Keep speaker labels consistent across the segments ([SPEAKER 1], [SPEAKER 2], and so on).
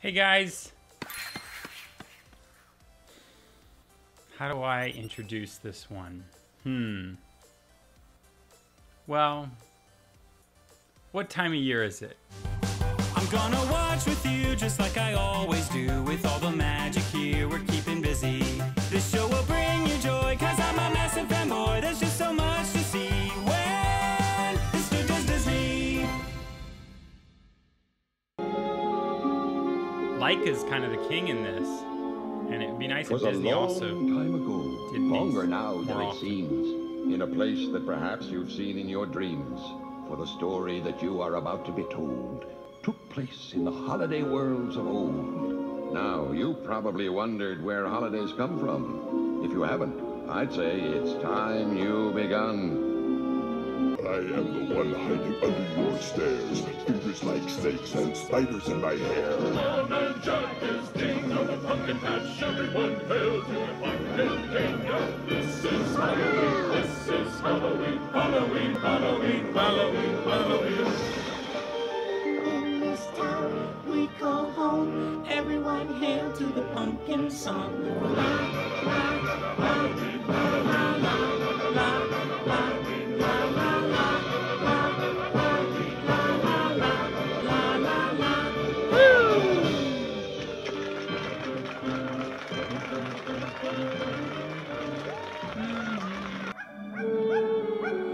[SPEAKER 1] Hey guys! How do I introduce this one? Well, what time of year is it?
[SPEAKER 2] I'm gonna watch with you just like I always do. With all the magic here, we're keeping busy. This show will bring you joy, cause I'm a massive fanboy. There's just so much to see when it's just Disney.
[SPEAKER 1] Laika's kind of the king in this. And it would be nice if Disney also
[SPEAKER 3] time ago,
[SPEAKER 1] did
[SPEAKER 3] longer
[SPEAKER 1] these
[SPEAKER 3] now than
[SPEAKER 1] more
[SPEAKER 3] it
[SPEAKER 1] often.
[SPEAKER 3] seems, in a place that perhaps you've seen in your dreams, for the story that you are about to be told took place in the holiday worlds of old. Now, you probably wondered where holidays come from. If you haven't, I'd say it's time you begun.
[SPEAKER 4] I am the one hiding under your stairs, fingers like snakes and spiders in my hair.
[SPEAKER 5] Almond Jack is king of the pumpkin patch. Everyone hail to the pumpkin king. This is Halloween, this is Halloween, Halloween, Halloween, Halloween, Halloween.
[SPEAKER 6] In this town we call home, everyone hail to the pumpkin song.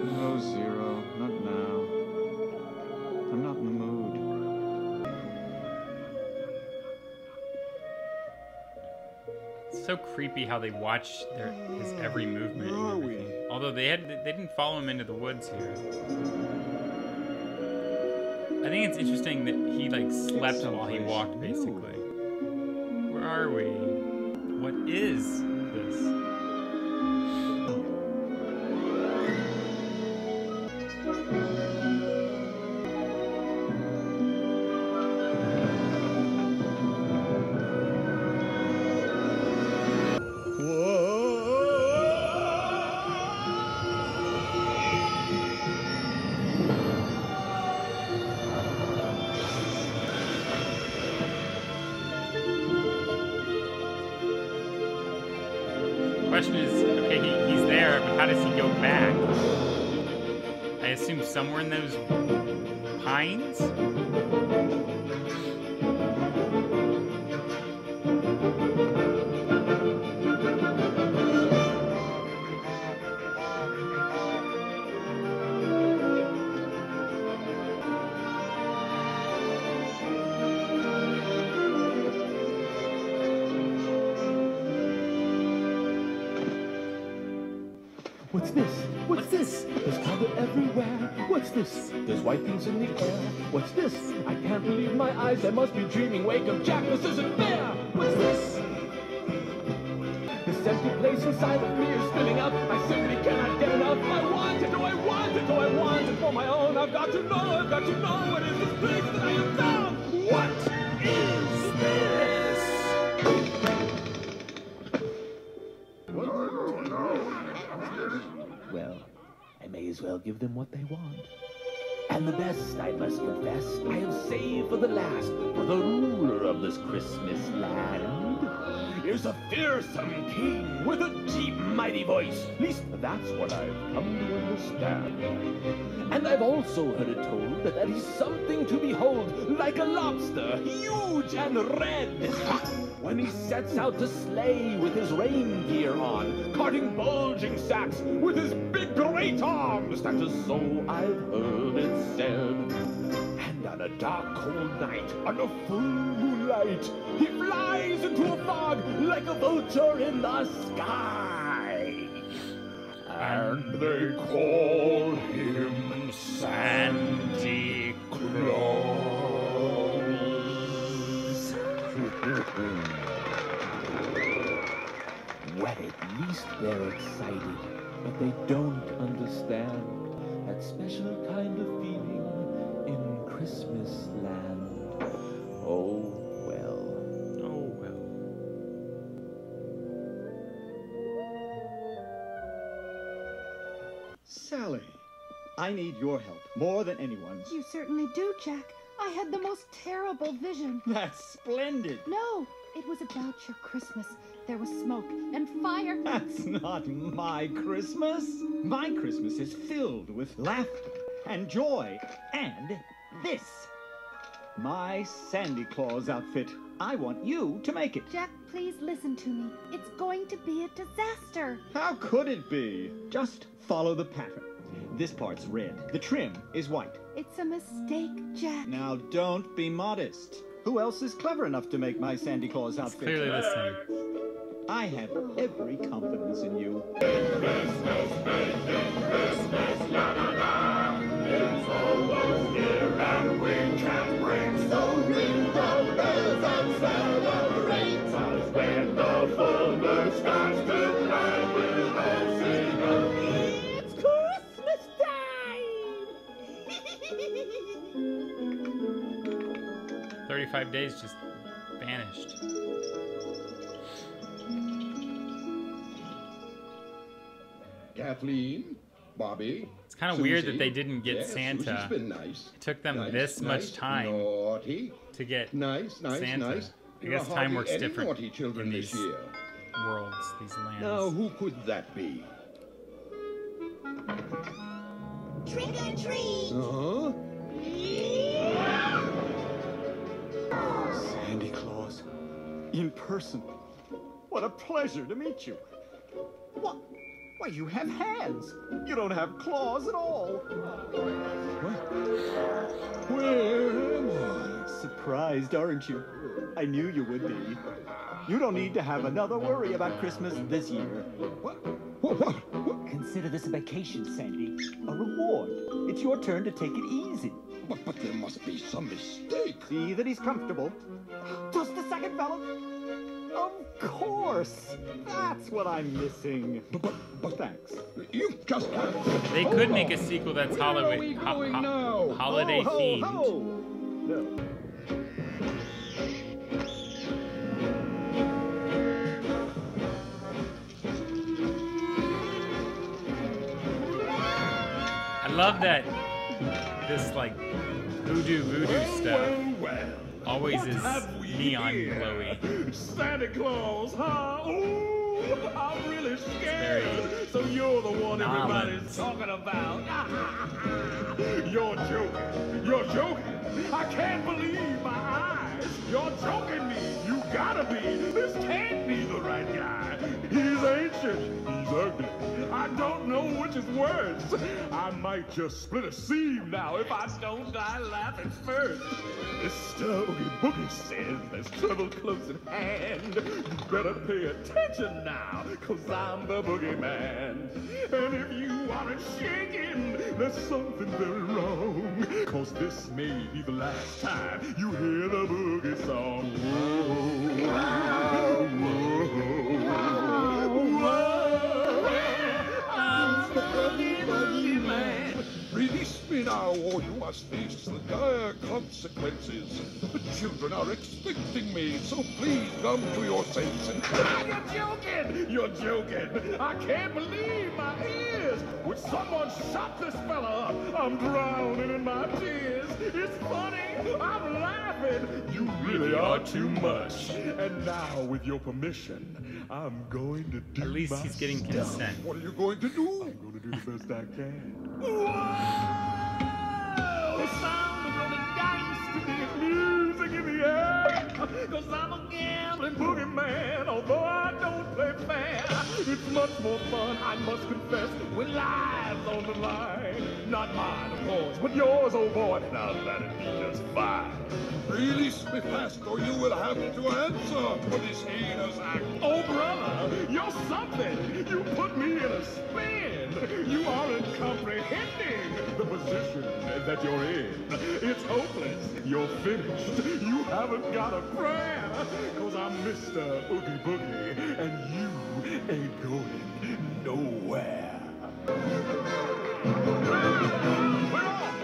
[SPEAKER 7] No, Zero, not now. I'm not in the mood.
[SPEAKER 1] It's so creepy how they watch his every movement.
[SPEAKER 7] Where are
[SPEAKER 1] and
[SPEAKER 7] we?
[SPEAKER 1] everything. Although they didn't follow him into the woods here. I think it's interesting that he like slept while he walked, basically. Where are we? What is this? Question is, okay, he's there, but how does he go back? I assume somewhere in those pines?
[SPEAKER 8] What's this? What's this? There's color everywhere. What's this? There's white things in the air. What's this? I can't believe my eyes. I must be dreaming. Wake up, Jack. This isn't fair. What's this? This empty place inside of me is filling up. I simply cannot get enough. I want it. Oh, I want it. Oh, I want it for my own. I've got to know. I've got to know. What is this place that I have found? What is this? Well, I may as well give them what they want. And the best, I must confess, I have saved for the last, for the ruler of this Christmas land is a fearsome king with a deep, mighty voice. At least that's what I've come to understand. And I've also heard it told that he's something to behold, like a lobster, huge and red. When he sets out to slay with his reindeer on, carting bulging sacks with his big great arms. That is so I've heard it said. And on a dark, cold night, under full moonlight, he flies into a fog like a vulture in the sky. And they call him Santa Claus. Well, at least they're excited, but they don't understand that special kind of feeling in Christmas land. Oh, well.
[SPEAKER 1] Oh, well.
[SPEAKER 9] Sally, I need your help more than anyone's.
[SPEAKER 10] You certainly do, Jack.
[SPEAKER 9] I had the most terrible vision.
[SPEAKER 7] That's splendid.
[SPEAKER 9] No, it was about your Christmas. There was smoke and fire.
[SPEAKER 7] That's not my Christmas. My Christmas is filled with laughter and joy and this. My Sandy Claus outfit. I want you to make it.
[SPEAKER 9] Jack, please listen to me. It's going to be a disaster.
[SPEAKER 7] How could it be? Just follow the pattern. This part's red. The trim is white.
[SPEAKER 9] It's a mistake, Jack.
[SPEAKER 7] Now don't be modest. Who else is clever enough to make my Sandy Claus outfit?
[SPEAKER 1] Clearly listening.
[SPEAKER 7] I have every confidence in you.
[SPEAKER 5] Christmas, making Christmas, la la la. It's almost here and we can't wait. So ring the bells and celebrate. 'Cause when the full moon starts to light, we'll all sing
[SPEAKER 8] It's Christmas time!
[SPEAKER 1] 35 days just vanished.
[SPEAKER 3] Kathleen, Bobby.
[SPEAKER 1] It's kind of weird that they didn't get
[SPEAKER 3] Yes,
[SPEAKER 1] Santa.
[SPEAKER 3] Susie's been nice.
[SPEAKER 1] It took them
[SPEAKER 3] Nice,
[SPEAKER 1] this
[SPEAKER 3] nice,
[SPEAKER 1] much time
[SPEAKER 3] naughty.
[SPEAKER 1] to get
[SPEAKER 3] Nice,
[SPEAKER 1] Santa.
[SPEAKER 3] nice.
[SPEAKER 1] I guess time works
[SPEAKER 3] any
[SPEAKER 1] different
[SPEAKER 3] naughty children
[SPEAKER 1] in
[SPEAKER 3] this
[SPEAKER 1] these
[SPEAKER 3] year.
[SPEAKER 1] worlds, these lands.
[SPEAKER 3] Now, who could that be?
[SPEAKER 6] Trick or treat!
[SPEAKER 3] Huh?
[SPEAKER 7] Sandy Claus. In person. What a pleasure to meet you. What? Why, you have hands. You don't have claws at all. What? Where am I? Surprised, aren't you? I knew you would be. You don't need to have another worry about Christmas this year.
[SPEAKER 3] What?
[SPEAKER 8] Consider this a vacation, Sandy. A reward. It's your turn to take it easy.
[SPEAKER 3] But there must be some mistake.
[SPEAKER 7] See that he's comfortable. Just a second, fella. Of course. That's what I'm missing. But thanks.
[SPEAKER 3] You just can't.
[SPEAKER 1] They could make a sequel that's
[SPEAKER 3] Where are we going now?
[SPEAKER 1] holiday themed.
[SPEAKER 7] No.
[SPEAKER 1] I love that this like voodoo stuff always is neon glowy.
[SPEAKER 5] Santa Claus, huh? Ooh, I'm really scared. So you're the one everybody's talking about. You're joking. You're joking. I can't believe my eyes. You're joking me. You gotta be. This can't be the right guy. He's ancient. He's ugly. I don't know which is worse. I might just split a seam now if I don't die laughing first. Mr. Oogie Boogie says there's trouble close at hand. You better pay attention now, 'cause I'm the boogeyman. And if you aren't shaking, there's something very wrong. 'Cause this may be the last time you hear the boogie song. Whoa, whoa, whoa. I'm the boogeyman.
[SPEAKER 3] Release me now, or you must face the dire consequences. The children are expecting me, so please come to your senses.
[SPEAKER 5] You're joking! You're joking! I can't believe my ears! Would someone shut this fella up? I'm drowning in my tears. It's funny. I'm laughing. You really are too much. And now, with your permission, I'm going to do
[SPEAKER 1] At least he's getting
[SPEAKER 5] stuff.
[SPEAKER 1] consent.
[SPEAKER 3] What are you going to do?
[SPEAKER 5] I'm going to do the best I can. Whoa! The sound of rolling dice to the music in the air. 'Cause I'm a gambling boogeyman, although I don't play fair. It's much more fun, I must confess, with lives on the line. Not mine, of course, but yours, oh boy. Now that'd be just fine.
[SPEAKER 3] Release me fast, or you will have to answer for this heinous act.
[SPEAKER 5] Oh, brother, you're something. You put me in a spin. You aren't comprehending the position that you're in. It's hopeless. You're finished. You haven't got a prayer. 'Cause I'm Mr. Oogie Boogie, and you ain't going nowhere. We're off.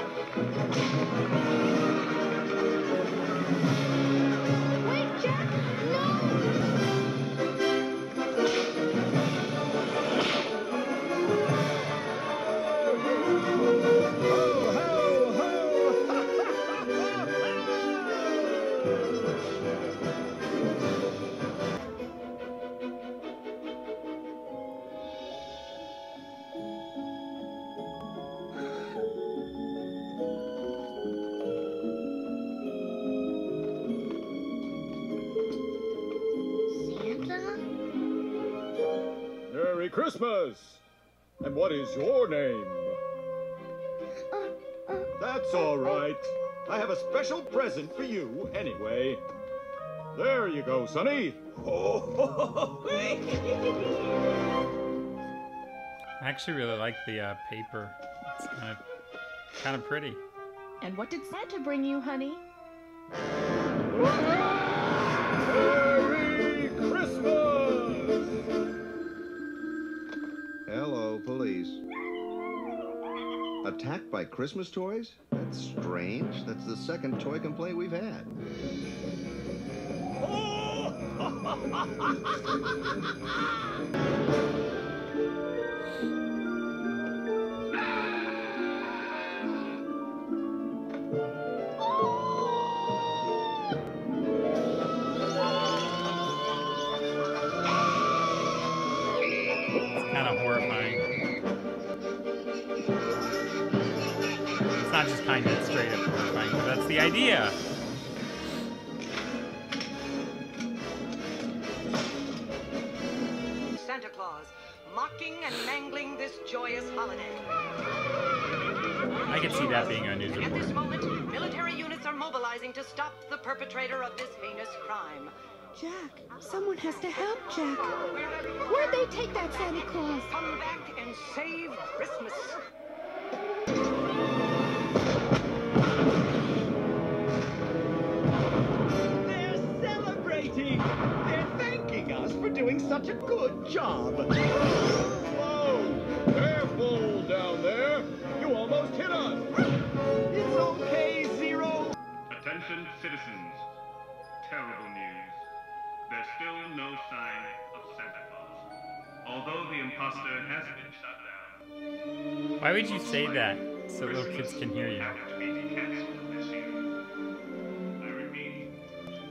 [SPEAKER 9] Wait, Jack! No!
[SPEAKER 4] Merry Christmas! And what is your name? That's all right. I have a special present for you anyway. There you go, Sonny.
[SPEAKER 1] I actually really like the paper. It's kind of pretty.
[SPEAKER 9] And what did Santa bring you, honey?
[SPEAKER 4] Merry Christmas!
[SPEAKER 10] Hello, police. Attacked by Christmas toys? That's strange. That's the second toy complaint we've had.
[SPEAKER 1] It's kind of horrifying. It's not just kind of straight up horrifying, but that's the idea.
[SPEAKER 11] Santa Claus, mocking and mangling this joyous holiday.
[SPEAKER 1] I can see that being a news
[SPEAKER 11] And at this
[SPEAKER 1] report.
[SPEAKER 11] moment, military units are mobilizing to stop the perpetrator of this heinous crime.
[SPEAKER 9] Jack, someone has to help Jack. Where'd they take that Santa Claus?
[SPEAKER 11] Come back and save Christmas.
[SPEAKER 7] They're celebrating! They're thanking us for doing such a good job!
[SPEAKER 4] Whoa! Careful down there! You almost hit us!
[SPEAKER 7] It's okay, Zero!
[SPEAKER 5] Attention, citizens. Terrible news. There's still no sign of Santa Claus. Although the imposter has been shut down.
[SPEAKER 1] Why would you say that so little kids can hear you?
[SPEAKER 5] Have to be canceled this year. I repeat,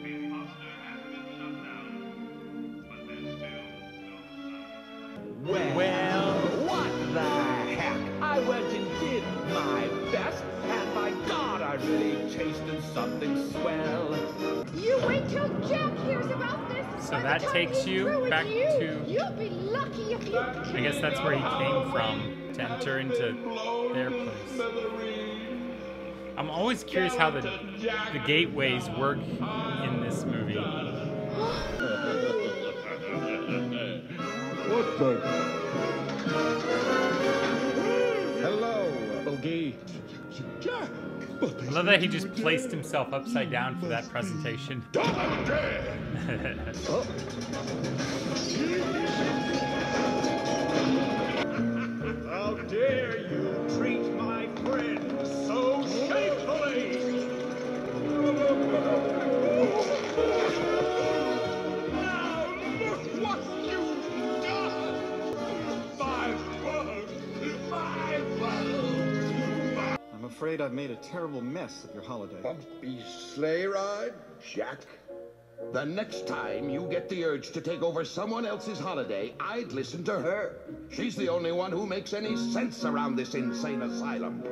[SPEAKER 5] the imposter has been shut down, but there's still no sign.
[SPEAKER 8] Well, what the heck? I went and did my best, and by God, I really tasted something swell.
[SPEAKER 9] You wait till Jack hears about this.
[SPEAKER 1] So
[SPEAKER 9] By the
[SPEAKER 1] that
[SPEAKER 9] time
[SPEAKER 1] takes
[SPEAKER 9] he's
[SPEAKER 1] you
[SPEAKER 9] through with
[SPEAKER 1] back
[SPEAKER 9] you,
[SPEAKER 1] to-
[SPEAKER 9] You'll be lucky if you...
[SPEAKER 1] I guess that's where he came from, to enter into their place. I'm always curious how the gateways work in this movie.
[SPEAKER 4] What the? Hello, Boogie. Jack!
[SPEAKER 1] I love that he just placed himself upside down for that presentation.
[SPEAKER 4] How dare you treat my friend so shamefully! Now look what you've done! My bugs! My bugs!
[SPEAKER 7] I'm afraid I've made a terrible mess of your holiday.
[SPEAKER 3] Bumpy sleigh ride, Jack. The next time you get the urge to take over someone else's holiday, I'd listen to her. She's the only one who makes any sense around this insane asylum.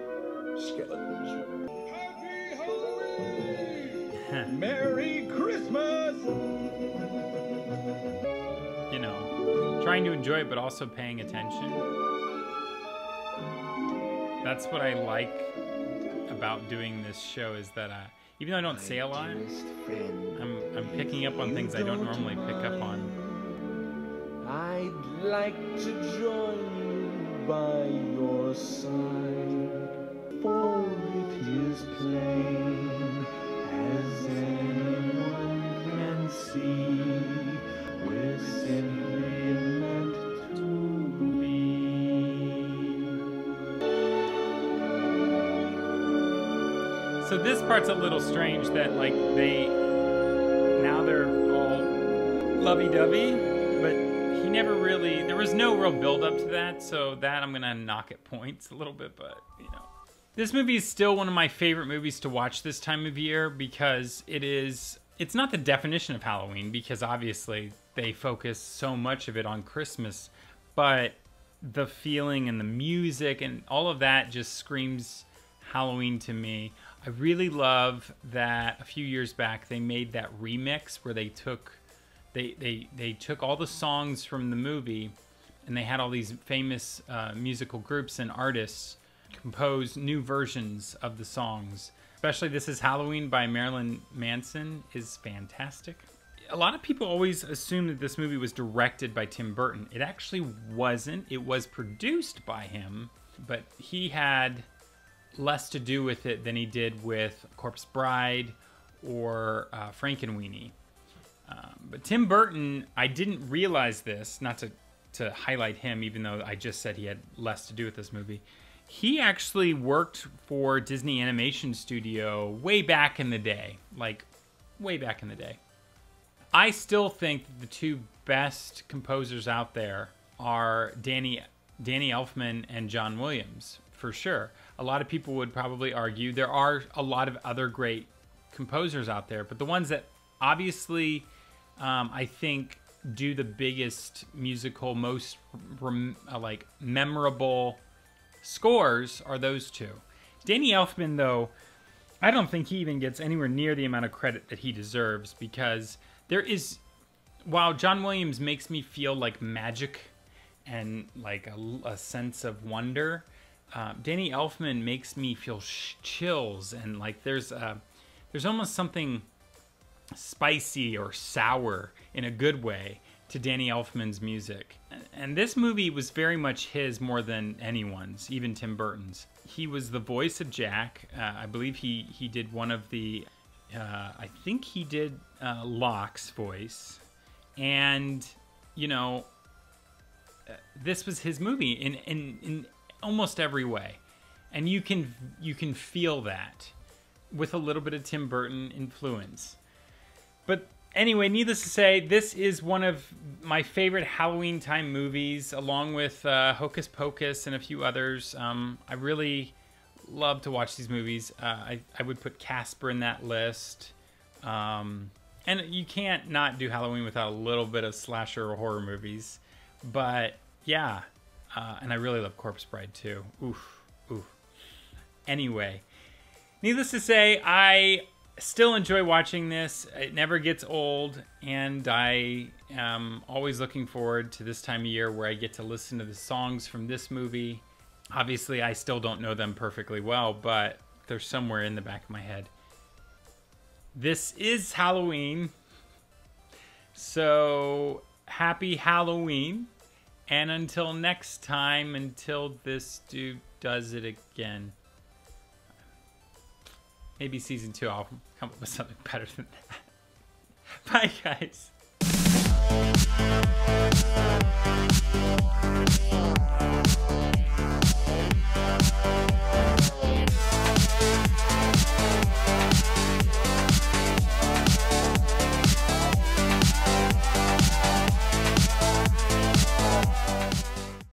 [SPEAKER 3] Skeletons.
[SPEAKER 4] Happy Halloween! Merry Christmas!
[SPEAKER 1] You know, trying to enjoy it, but also paying attention. That's what I like about doing this show, is that even though I don't say a lot, I'm picking up on things I don't normally pick up on.
[SPEAKER 8] I'd like to join you by your side, for it is plain, as anyone can see, we're simply meant to be.
[SPEAKER 1] So this part's a little strange that like now they're all lovey-dovey, but he never really, there was no real build up to that, so that I'm gonna knock at points a little bit, but you know. This movie is still one of my favorite movies to watch this time of year because it is it's not the definition of Halloween, because obviously they focus so much of it on Christmas, but the feeling and the music and all of that just screams Halloween to me. I really love that a few years back they made that remix where they took all the songs from the movie, and they had all these famous musical groups and artists compose new versions of the songs. Especially This Is Halloween by Marilyn Manson is fantastic. A lot of people always assume that this movie was directed by Tim Burton. It actually wasn't. It was produced by him, but he had less to do with it than he did with Corpse Bride or Frankenweenie. But Tim Burton, I didn't realize this, not to highlight him, even though I just said he had less to do with this movie. He actually worked for Disney Animation Studio way back in the day, like way back in the day. I still think the two best composers out there are Danny Elfman and John Williams, for sure. A lot of people would probably argue there are a lot of other great composers out there, but the ones that obviously I think do the biggest musical, most like memorable scores are those two. Danny Elfman, though, I don't think he even gets anywhere near the amount of credit that he deserves, because there is, while John Williams makes me feel like magic and like a sense of wonder, Danny Elfman makes me feel chills, and like there's almost something spicy or sour in a good way to Danny Elfman's music. And this movie was very much his more than anyone's, even Tim Burton's. He was the voice of Jack. I believe he did one of the, I think he did Locke's voice. And, you know, this was his movie in almost every way. And you can feel that with a little bit of Tim Burton influence. But anyway, needless to say, this is one of my favorite Halloween time movies, along with Hocus Pocus and a few others. I really love to watch these movies. I would put Casper in that list. And you can't not do Halloween without a little bit of slasher or horror movies. But yeah, and I really love Corpse Bride too. Oof, oof. Anyway, needless to say, I still enjoy watching this. It never gets old, and I am always looking forward to this time of year where I get to listen to the songs from this movie. Obviously, I still don't know them perfectly well, but they're somewhere in the back of my head. This is Halloween, so happy Halloween, and until next time, until this dude does it again. Maybe season 2, I'll come up with something better than that. Bye, guys.